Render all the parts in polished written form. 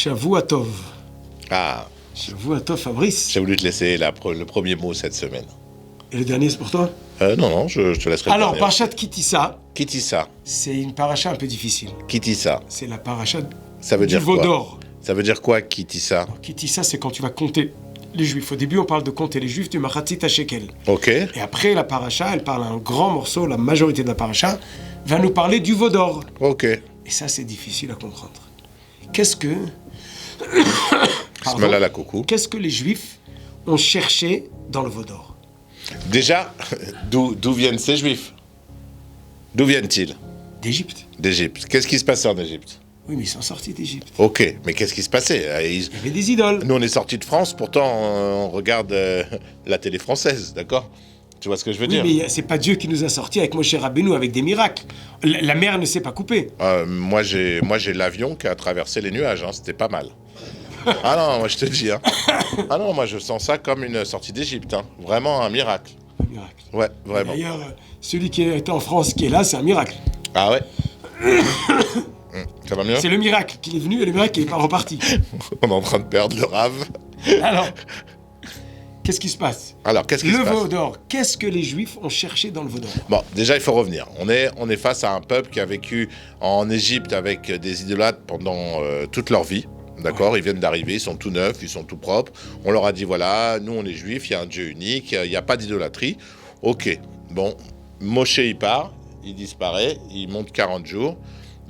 Shavuatov. Ah, Shavuatov, Fabrice. j'ai voulu te laisser le premier mot cette semaine. Et le dernier, c'est pour toi? Non, je te laisserai le Alors, dernier. Parashat Kitissa, Kitissa. c'est une paracha un peu difficile. Kitissa. C'est la paracha Ça veut du dire veau quoi? d'or. Ça veut dire quoi, Kitissa? Kitissa, c'est quand tu vas compter les Juifs. Au début, on parle de compter les Juifs du Machatzit HaShekel. Ok. Et après, la paracha, elle parle un grand morceau, la majorité de la paracha, va nous parler du veau d'or. Ok. Et ça, c'est difficile à comprendre. Qu'est-ce que... Pardon. Smala la coucou. Qu'est-ce que les Juifs ont cherché dans le veau d'or? Déjà, d'où viennent ces juifs? D'où viennent-ils? D'Égypte. D'Égypte. Qu'est-ce qui se passait en Égypte? Oui, mais ils sont sortis d'Égypte. Ok, mais qu'est-ce qui se passait? Il y avait des idoles. Nous, on est sortis de France, pourtant, on regarde la télé française, d'accord? Tu vois ce que je veux Oui, dire? mais c'est pas Dieu qui nous a sortis avec Moshe Rabbeinu, avec des miracles. La mer ne s'est pas coupée. Moi, j'ai l'avion qui a traversé les nuages, hein, c'était pas mal. Ah non, moi, je te dis, hein. Ah non, moi, je sens ça comme une sortie d'Égypte, hein. Vraiment un miracle. Un miracle. Ouais, vraiment. D'ailleurs, celui qui est en France, qui est là, c'est un miracle. Ah ouais? Ça va mieux? C'est le miracle qui est venu et le miracle qui n'est pas reparti. On est en train de perdre le rave. Alors, qu'est-ce qui se passe? Alors, qu'est-ce qui se Le passe? veau d'or. Qu'est-ce que les Juifs ont cherché dans le veau d'or? Bon, déjà, il faut revenir. On est face à un peuple qui a vécu en Égypte avec des idolâtres pendant toute leur vie. D'accord, Ouais. Ils viennent d'arriver, ils sont tout neufs, ils sont tout propres. On leur a dit, voilà, nous, on est juifs, il y a un Dieu unique, il n'y a pas d'idolâtrie. Ok, bon, Moshe, il part, il disparaît, il monte 40 jours.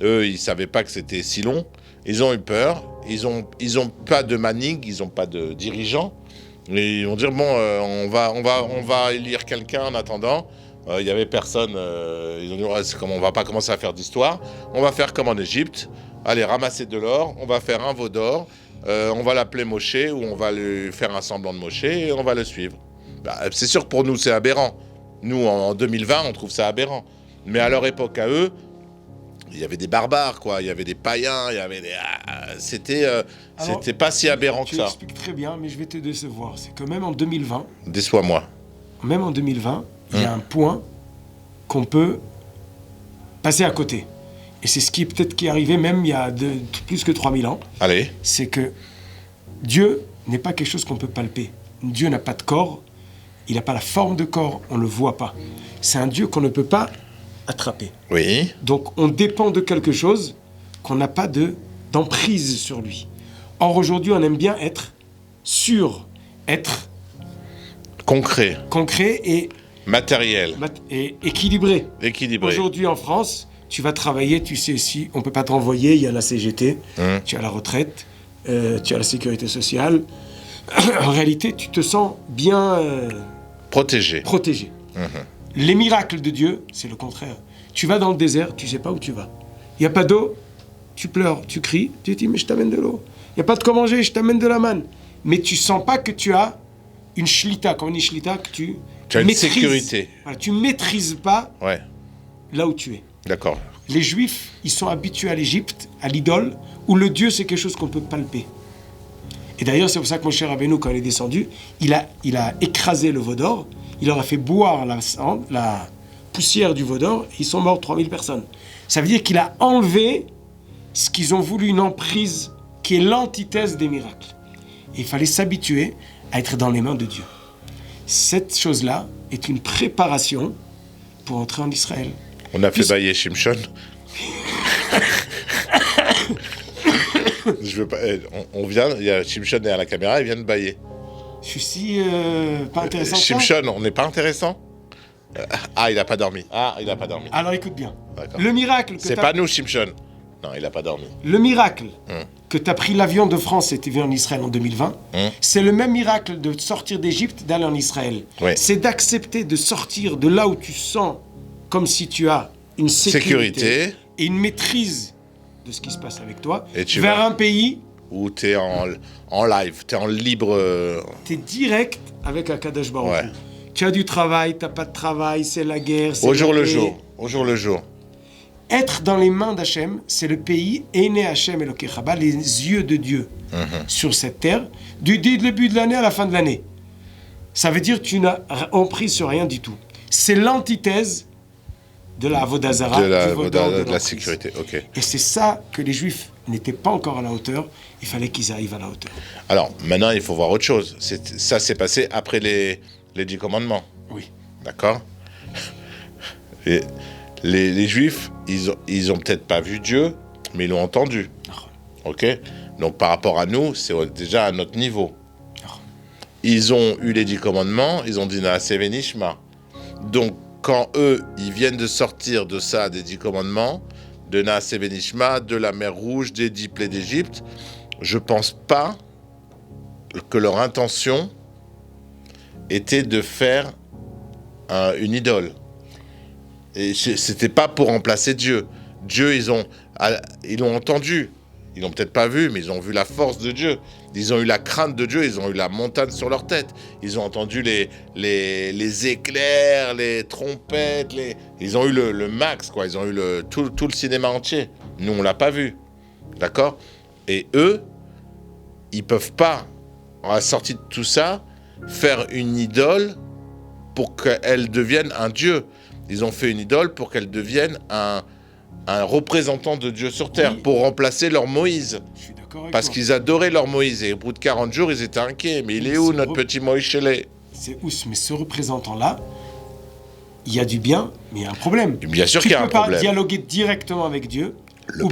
Eux, ils ne savaient pas que c'était si long. Ils ont eu peur, ils ont pas de manning, ils n'ont pas de dirigeant. Et ils vont dire, bon, on va élire quelqu'un en attendant. Il n'y avait personne. Ils ont dit, ouais, on ne va pas commencer à faire d'histoire. On va faire comme en Égypte. Allez, ramasser de l'or. On va faire un veau d'or. On va l'appeler Moshe ou on va lui faire un semblant de Moshe et on va le suivre. Bah, c'est sûr que pour nous, c'est aberrant. Nous, en 2020, on trouve ça aberrant. Mais à leur époque, à eux, il y avait des barbares, quoi. Il y avait des païens. Il y avait des... C'était pas si aberrant que Tu ça. expliques très bien, mais je vais te décevoir. C'est que même en 2020, Déçois-moi. il y a un point qu'on peut passer à côté. Et c'est ce qui est arrivé même il y a plus que 3000 ans. Allez. C'est que Dieu n'est pas quelque chose qu'on peut palper. Dieu n'a pas de corps, il n'a pas la forme de corps, on ne le voit pas. C'est un Dieu qu'on ne peut pas attraper. Oui. Donc on dépend de quelque chose qu'on n'a pas d'emprise sur lui. Or aujourd'hui, on aime bien être sûr, être Concret. concret et Matériel. équilibré. Équilibré. Aujourd'hui en France, tu vas travailler, tu sais si on ne peut pas te renvoyer, il y a la CGT, tu as la retraite, tu as la sécurité sociale. En réalité, tu te sens bien Protégé. protégé. Les miracles de Dieu, c'est le contraire. Tu vas dans le désert, tu ne sais pas où tu vas. Il n'y a pas d'eau, tu pleures, tu cries, tu dis mais je t'amène de l'eau. Il n'y a pas de quoi manger, je t'amène de la manne. Mais tu sens pas que tu as une shlita, comme une shlita, que tu as une maîtrises. sécurité. Voilà, tu maîtrises pas Ouais. là où tu es. D'accord. Les Juifs, ils sont habitués à l'Égypte, à l'idole, où le Dieu, c'est quelque chose qu'on peut palper. Et d'ailleurs, c'est pour ça que Moshe Rabbeinu, quand il est descendu, il a écrasé le veau d'or, il leur a fait boire la poussière du veau d'or, et ils sont morts 3000 personnes. Ça veut dire qu'il a enlevé ce qu'ils ont voulu, une emprise qui est l'antithèse des miracles. Et il fallait s'habituer à être dans les mains de Dieu. Cette chose-là est une préparation pour entrer en Israël. On a fait bailler Shimshon. Je veux pas. On vient, il y a Shimshon derrière la caméra, il vient de bailler. Je suis si pas intéressant que ça. Shimshon, on n'est pas intéressant? Ah, il a pas dormi. Alors écoute bien. D'accord. Le miracle que C'est pas nous, Shimshon. Non, il a pas dormi. Le miracle que tu as pris l'avion de France et tu es venu en Israël en 2020, c'est le même miracle de sortir d'Égypte, d'aller en Israël. Ouais. C'est d'accepter de sortir de là où tu sens comme si tu as une sécurité et une maîtrise de ce qui se passe avec toi, Et tu vers vas- un pays, Ou t'es en live, t'es en libre. tu es direct avec Akadosh Baruch Hu. Ouais. Tu as du travail, tu n'as pas de travail, c'est la guerre, c'est Au la jour le paix. jour. Au jour le jour. Être dans les mains d'Hachem, c'est le pays Ene Hachem Elokecha, les yeux de Dieu sur cette terre, du début de l'année à la fin de l'année. Ça veut dire que tu n'as emprise sur rien du tout. C'est l'antithèse de la Avodazara, De la du veau d'or, de la l'emprise. sécurité, ok. Et c'est ça que les Juifs n'étaient pas encore à la hauteur. Il fallait qu'ils arrivent à la hauteur. Alors, maintenant, il faut voir autre chose. Ça s'est passé après les 10 commandements. Oui. D'accord. Et les Juifs, ils ont peut-être pas vu Dieu, mais ils l'ont entendu. Ok. Donc, par rapport à nous, c'est déjà à notre niveau. Ils ont eu les 10 commandements, ils ont dit Naaseh Venishma. Donc, quand eux, ils viennent de sortir de ça, des 10 commandements, de Naaseh Venishma, de la mer Rouge, des 10 plaies d'Égypte, je pense pas que leur intention était de faire une idole. Et c'était pas pour remplacer Dieu. Dieu, ils l'ont entendu. Ils l'ont peut-être pas vu, mais ils ont vu la force de Dieu. Ils ont eu la crainte de Dieu, ils ont eu la montagne sur leur tête. Ils ont entendu les éclairs, les trompettes, ils ont eu le max, quoi. Ils ont eu tout le cinéma entier. Nous, on l'a pas vu. D'accord ? Et eux, ils peuvent pas, à la sortie de tout ça, faire une idole pour qu'elle devienne un dieu. Ils ont fait une idole pour qu'elle devienne un représentant de Dieu sur terre, oui, pour remplacer leur Moïse. Je suis d'accord avec parce toi. Qu'ils adoraient leur Moïse. Et au bout de 40 jours, ils étaient inquiets. Mais il est où notre petit Moïse Shelley ? C'est où ? Mais ce représentant-là, il y a du bien, mais il y a un problème. Bien sûr qu'il y a un problème. Tu ne peux pas dialoguer directement avec Dieu,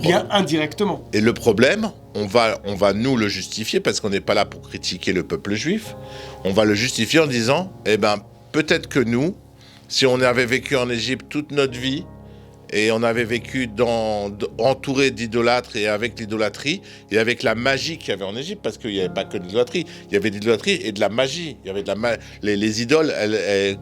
bien indirectement. Et le problème, on va nous le justifier, parce qu'on n'est pas là pour critiquer le peuple juif. On va le justifier en disant, peut-être que nous, si on avait vécu en Égypte toute notre vie, et on avait vécu entouré d'idolâtres et avec l'idolâtrie, et avec la magie qu'il y avait en Égypte, parce qu'il n'y avait pas que de l'idolâtrie, il y avait de l'idolâtrie et de la magie. Il y avait les idoles,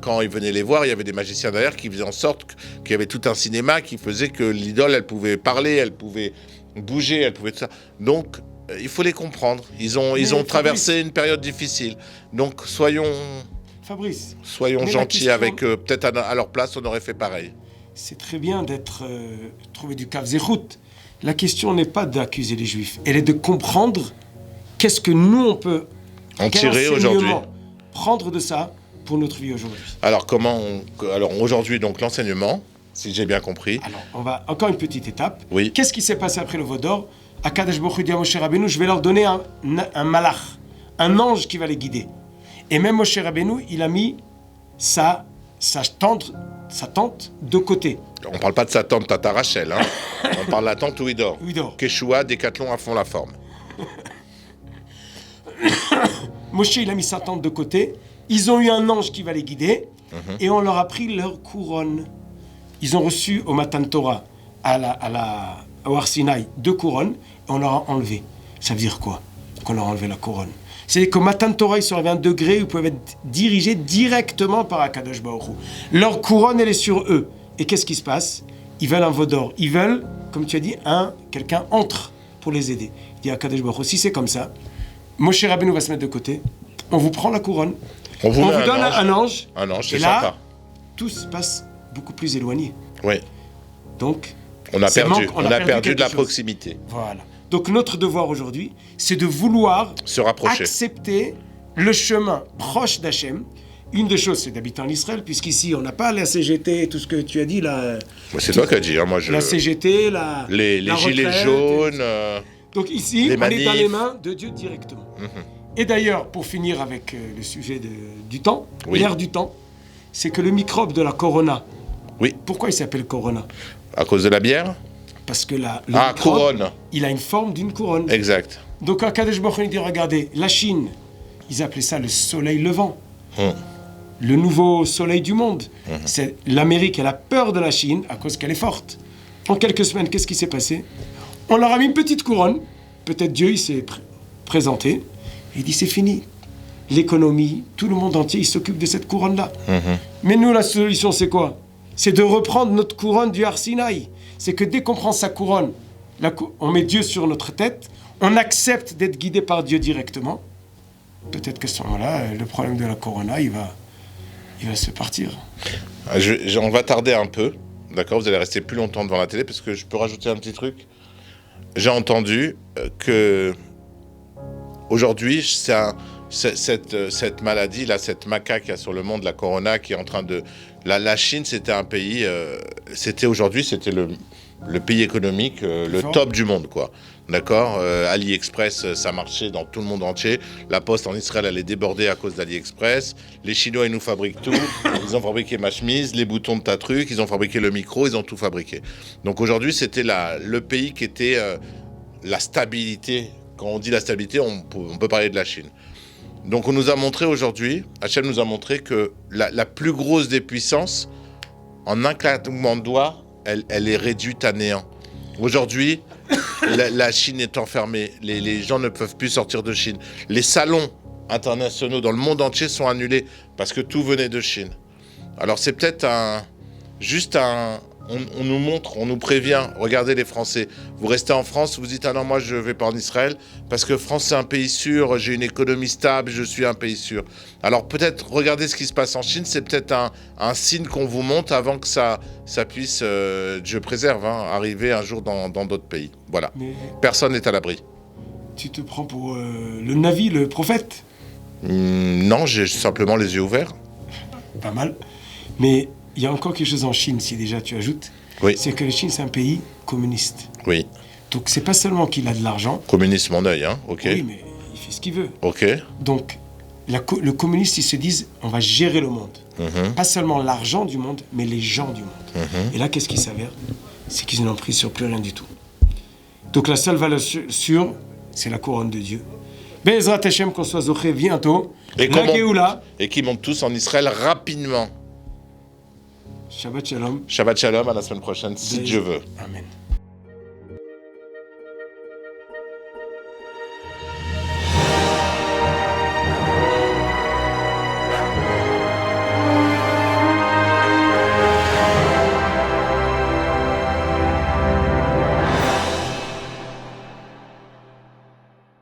quand ils venaient les voir, il y avait des magiciens derrière qui faisaient en sorte qu'il y avait tout un cinéma qui faisait que l'idole, elle pouvait parler, elle pouvait bouger, elle pouvait tout ça. Donc, il faut les comprendre. Ils ont traversé une période difficile. Donc, soyons gentils avec eux. Peut-être à leur place, on aurait fait pareil. C'est très bien trouver du Kav Zechut. La question n'est pas d'accuser les Juifs, elle est de comprendre qu'est-ce que nous on peut en tirer aujourd'hui, prendre de ça pour notre vie aujourd'hui. Alors aujourd'hui, donc l'enseignement, si j'ai bien compris. Alors on va encore une petite étape. Oui. Qu'est-ce qui s'est passé après le veau d'or ? Akadosh Baruch Hu dit à Moshe Rabbeinu, je vais leur donner un malach, un ange qui va les guider. Et même Moshe Rabbeinu, il a mis sa tente de côté. On parle pas de sa tente Tata Rachel, hein. On parle de la tente où il dort. Keshua, Décathlon à fond la forme. Moshe, il a mis sa tente de côté. Ils ont eu un ange qui va les guider. Et on leur a pris leur couronne. Ils ont reçu au Matan Torah, au Har Sinaï, 2 couronnes. Et on leur a enlevé. Ça veut dire quoi ? Qu'on leur a enlevé la couronne. C'est qu'au Matan Torah, ils sont arrivés à un degré où ils peuvent être dirigés directement par Akadosh Baruch Hu. Leur couronne, elle est sur eux. Et qu'est-ce qui se passe ? Ils veulent un veau d'or. Ils veulent, comme tu as dit, quelqu'un entre pour les aider. Il dit à Akadosh Baruch Hu, si c'est comme ça, Moshe Rabbeinu va se mettre de côté. On vous prend la couronne. On vous donne un ange. Un ange, c'est et là, sympa. Tout se passe beaucoup plus éloigné. Oui. Donc, on a perdu de la proximité. Voilà. Donc notre devoir aujourd'hui, c'est de vouloir se rapprocher, accepter le chemin proche d'Hachem. Une des choses, c'est d'habiter en Israël, puisqu'ici, on n'a pas la CGT, tout ce que tu as dit là. C'est toi qui as dit, hein, moi je. La CGT, les gilets jaunes. Donc ici, on est dans les mains de Dieu directement. Et d'ailleurs, pour finir avec le sujet du temps, l'ère du temps, c'est que le microbe de la corona. Oui. Pourquoi il s'appelle corona ? À cause de la bière ? Parce que le microbe, couronne. Il a une forme d'une couronne. Exact. Donc quand Kadesh Baruch Hu dit, regardez, la Chine, ils appelaient ça le soleil levant. Le nouveau soleil du monde. C'est l'Amérique, elle a peur de la Chine à cause qu'elle est forte. En quelques semaines, qu'est-ce qui s'est passé ? On leur a mis une petite couronne. Peut-être Dieu, il s'est présenté. Et il dit, c'est fini. L'économie, tout le monde entier, il s'occupe de cette couronne-là. Mais nous, la solution, c'est quoi ? C'est de reprendre notre couronne du Har Sinaï. C'est que dès qu'on prend sa couronne, on met Dieu sur notre tête, on accepte d'être guidé par Dieu directement. Peut-être qu'à ce moment-là, le problème de la corona, il va se partir. On va tarder un peu, d'accord ? Vous allez rester plus longtemps devant la télé, parce que je peux rajouter un petit truc. J'ai entendu que aujourd'hui, cette maladie, là, cette macaque qu'il y a sur le monde, la corona, qui est en train de... La Chine, c'était un pays... c'était le pays économique, le top du monde, quoi. D'accord, AliExpress, ça marchait dans tout le monde entier. La Poste en Israël, elle est débordée à cause d'AliExpress. Les Chinois, ils nous fabriquent tout. Ils ont fabriqué ma chemise, les boutons de ta truc, ils ont fabriqué le micro, ils ont tout fabriqué. Donc aujourd'hui, c'était le pays qui était la stabilité. Quand on dit la stabilité, on peut parler de la Chine. Donc on nous a montré aujourd'hui, Hachem nous a montré que la plus grosse des puissances, en un claquement de doigts, elle est réduite à néant. Aujourd'hui, la Chine est enfermée, les gens ne peuvent plus sortir de Chine. Les salons internationaux dans le monde entier sont annulés parce que tout venait de Chine. Alors c'est peut-être on nous montre, on nous prévient, regardez les Français, vous restez en France, vous dites ah non moi je vais pas en Israël parce que France c'est un pays sûr, j'ai une économie stable, je suis un pays sûr. Alors peut-être regardez ce qui se passe en Chine, c'est peut-être un signe qu'on vous montre avant que ça puisse, Dieu préserve, arriver un jour dans d'autres pays. Voilà, mais personne n'est à l'abri. Tu te prends pour le Navi, le prophète? Non, j'ai simplement les yeux ouverts. Pas mal, mais il y a encore quelque chose en Chine, si déjà tu ajoutes. Oui. C'est que la Chine, c'est un pays communiste. Oui. Donc, c'est pas seulement qu'il a de l'argent. Communiste, mon œil, ok. Oui, mais il fait ce qu'il veut. Ok. Donc, le communiste, ils se disent, on va gérer le monde. Pas seulement l'argent du monde, mais les gens du monde. Et là, qu'est-ce qui s'avère? C'est qu'ils n'ont pris sur plus rien du tout. Donc, la seule valeur sûre, c'est la couronne de Dieu. Bezrat Hashem, qu'on soit zoché bientôt. Et qui montent tous en Israël rapidement. Shabbat Shalom. Shabbat Shalom, à la semaine prochaine, si Dieu veut. Amen.